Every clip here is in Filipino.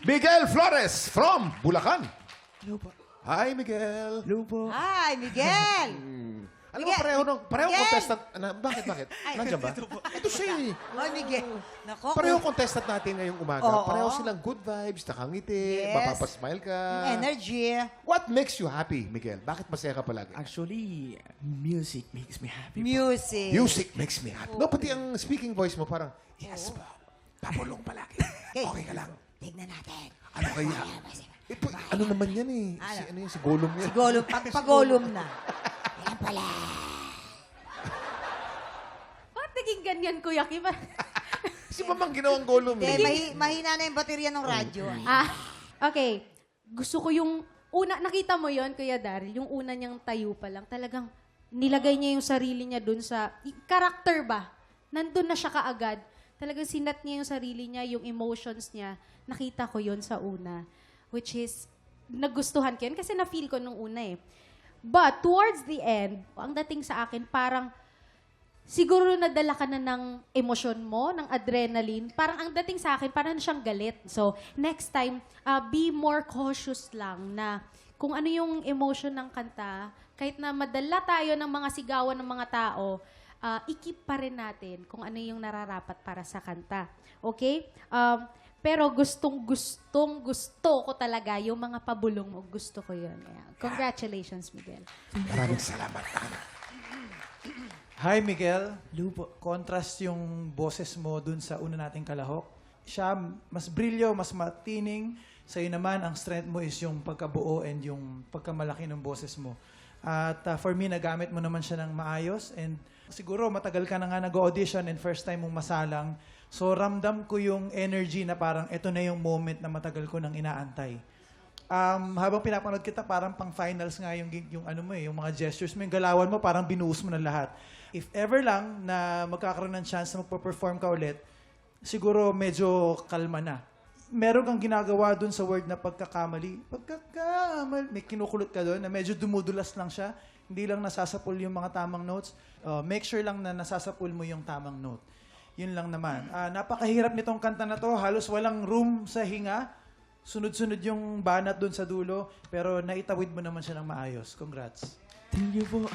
Miguel Flores from Bulacan. Hello po. Hi, Miguel. Hello po. Hi, Miguel! Alam mo, pareho Miguel! contestant. Bakit? Nandiyan ba? Ito siya eh. Oh, Miguel. Nako. Pareho contestant natin ngayong umaga. Oo. Pareho silang good vibes, nakangiti, Yes. mapapasmile ka. Energy. What makes you happy, Miguel? Bakit masaya ka palagi? Actually, music makes me happy. Music. Music makes me happy. No, pati ang speaking voice mo parang, yes po, papulong palagi. Okay ka lang. Tignan natin. Ano kaya? Ito, ano naman yan eh? Si Gollum yan. Golum, pagpagolum na. Yan pala. Bakit naging ganyan, Kuya Kim? Si Mamang ginawang Gollum Hindi, eh. mahina na yung baterya ng radyo. Okay. Gusto ko yung una, nakita mo yon Kuya Daryl, yung una niyang tayo pa lang, talagang nilagay niya yung sarili niya dun sa, character ba? Nandun na siya kaagad. Talagang sinat niya yung sarili niya, yung emotions niya. Nakita ko yon sa una. Which is, nagustuhan ko yun kasi na-feel ko nung una eh. But towards the end, ang dating sa akin, parang siguro nadala ka na ng emosyon mo, ng adrenaline. Parang ang dating sa akin, parang siyang galit. So, next time, be more cautious lang na kung ano yung emotion ng kanta, kahit na madala tayo ng mga sigawan ng mga tao, i-keep pa rin natin kung ano yung nararapat para sa kanta. Okay? Pero gusto ko talaga yung mga pabulong mo. Gusto ko yun. Ayan. Congratulations, Miguel. Maraming salamat. Hi, Miguel. Hello po. Contrast yung boses mo dun sa una nating kalahok. Siya, mas brilyo, mas matining. Sa'yo naman, ang strength mo is yung pagkabuo and yung pagkamalaki ng boses mo. At for me, nagamit mo naman siya ng maayos. And siguro, matagal ka na nga nag-audition and first time mong masalang. So, ramdam ko yung energy na parang ito na yung moment na matagal ko nang inaantay. Habang pinapanood kita, parang pang finals nga yung ano mo yung mga gestures mo, yung galawan mo, parang binuhos mo na lahat. If ever lang na magkakaroon ng chance na magpa-perform ka ulit, siguro medyo kalma na. Meron kang ginagawa dun sa word na pagkakamali. Pagkakamali. May kinukulot ka dun na medyo dumudulas lang siya. Hindi lang nasasapul yung mga tamang notes. Make sure lang na nasasapul mo yung tamang note. Yun lang naman. Napakahirap nitong kanta na to. Halos walang room sa hinga. Sunod-sunod yung banat dun sa dulo. Pero naitawid mo naman siya ng maayos. Congrats. Thank you po.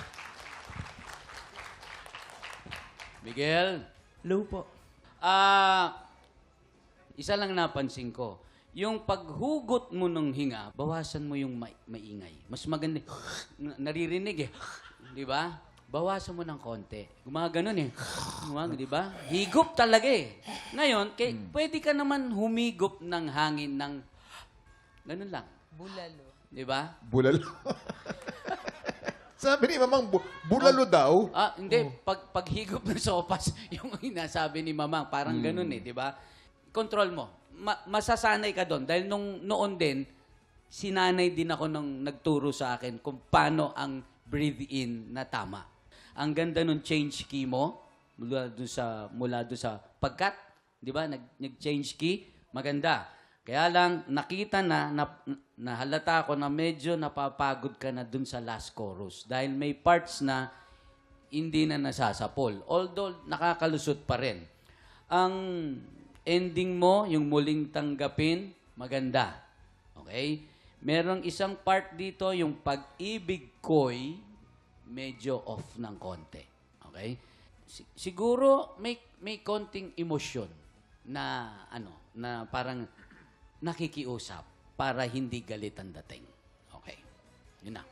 Miguel, Hello po. isa lang napansin ko. Yung paghugot mo ng hinga, bawasan mo yung maingay. Mas maganda. Naririnig eh. Di ba? Bawasan mo ng konti. Gumaganon eh. Di ba? Higop talaga eh. Ngayon, pwede ka naman humigop ng hangin ng ganun lang. Bulalo. Di ba? Bulalo. Sabi ni Mamang, bulalo daw. Hindi. Paghigop ng sopas, yung inasabi ni Mamang, parang ganun eh, di ba? Control mo. Masasanay ka doon. Dahil noon din, sinanay din ako nung nagturo sa akin kung paano ang breathe in na tama. Ang ganda nung change key mo, mula doon sa pagkat, di ba? Nag-change key, maganda. Kaya lang, nakita na halata ko na medyo napapagod ka na dun sa last chorus. Dahil may parts na hindi na nasasapol. Although, nakakalusot pa rin. Ang ending mo, yung muling tanggapin, maganda. Okay? Merong isang part dito, yung pag-ibig ko'y medyo off ng konti. Okay? Siguro may konting emosyon na na parang nakikiusap para hindi galit ang dating. Okay. Yun na.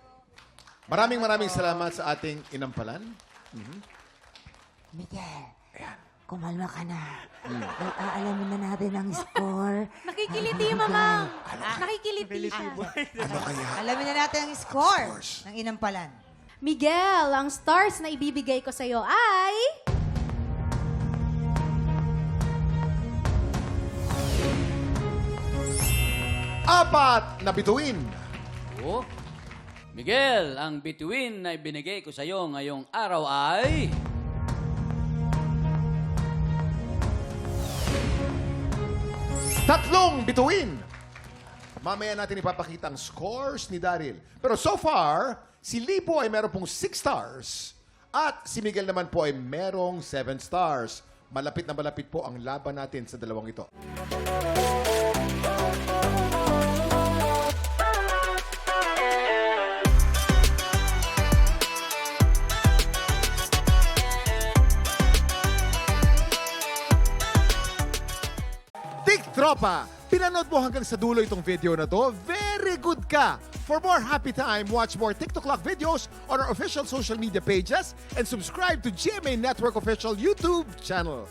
Maraming salamat sa ating inampalan. Miguel. Kumalma ka na. Alamin na natin ang score. Nakikiliti yung Mamang. Nakikiliti siya. Ano kaya? Alamin na natin ang score ng inampalan. Miguel, ang stars na ibibigay ko sa'yo ay... Apat na bituin. Oh. Miguel, ang bituin na ibinigay ko sa'yo ngayong araw ay... Tatlong bituin. Mamaya natin ipapakita ang scores ni Daryl. Pero so far, si Lipo ay meron pong 6 stars. At si Miguel naman po ay merong 7 stars. Malapit na malapit po ang laban natin sa dalawang ito. Tik Tropa! Pinanood mo hanggang sa dulo itong video na to? Very good ka! For more happy time, watch more TikTok Clock videos on our official social media pages and subscribe to GMA Network official YouTube channel.